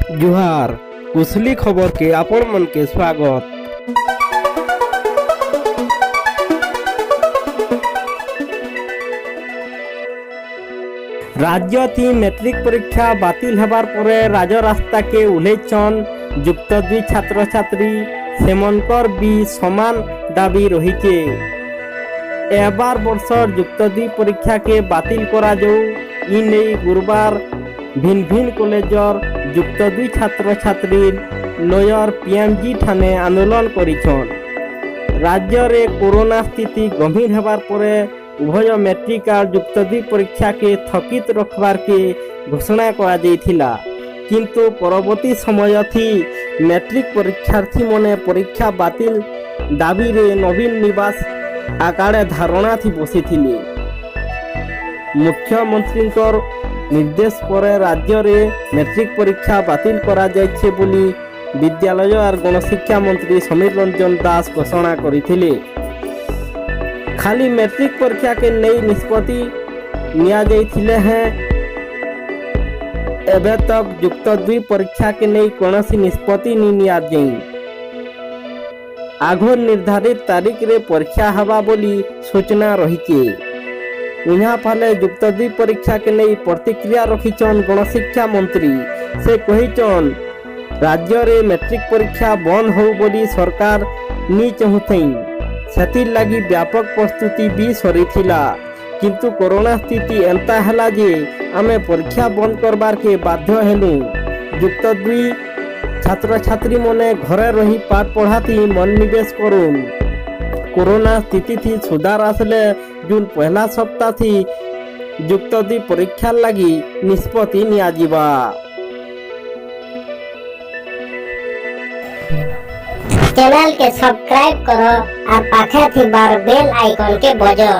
जुहार कुशली खबर के आपण मन के स्वागत। राज्य थी मैट्रिक परीक्षा बातिल हेबार परे राजरास्ता के उल्लेचन युक्त दुई छात्र छात्री सेमनकर भी समान दाबी रही। एबार वर्षर युक्त दुई परीक्षा के बातिल करा जाऊ इन गुरुवार भिन्न भिन्न कॉलेजर युक्त दुई छात्र छात्री लयर पीएमजी ठाने आंदोलन करिछन। राज्य रे कोरोना स्थिति गंभीर हेबार परे उभय मैट्रिक और युक्त दुई परीक्षा के थकित रखबार के घोषणा करा जाइथिला, किंतु परवर्ती समय थी मैट्रिक परीक्षार्थी मने परीक्षा बातिल दाबी रे नवीन निवास आकाड़े धारणा थी बसिथिले। मुख्यमंत्री निर्देश पर राज्य रे मैट्रिक परीक्षा बातिल करा जाइछे बोली विद्यालय और गणशिक्षा मंत्री समीर रंजन दास घोषणा करथिले। खाली मैट्रिक परीक्षा के नई निष्पत्ति निया जाइथिले हैं, एबे तक युक्त दुई परीक्षा के नई कौनसी निष्पत्ति नहीं निया जाई। आगो निर्धारित तारीख रे परीक्षा हवा बोली सूचना रही। यहाँ फाले युक्त दुई परीक्षा के नहीं प्रतिक्रिया रखिछन गणशिक्षा मंत्री। से कहिछन राज्य रे मैट्रिक परीक्षा बंद हो बोली सरकार नी चाहुथई, सेतिर लगी व्यापक प्रस्तुति भी सरीथिला, किंतु कोरोना स्थिति एंता हला जे आमे परीक्षा बंद करबार के बाध्य हेलु। युक्त दुई छात्र छात्री मने घरे रही पाठ पढ़ाती मन निवेश करुन। कोरोना स्थिति थी सुधार आसले जून पहला सप्ताह थी युक्त दुई परीक्षा लगी निष्पत्ति निया जिबा। चैनल के सब्सक्राइब करो और पाखे थी बार बेल आइकन के बजो।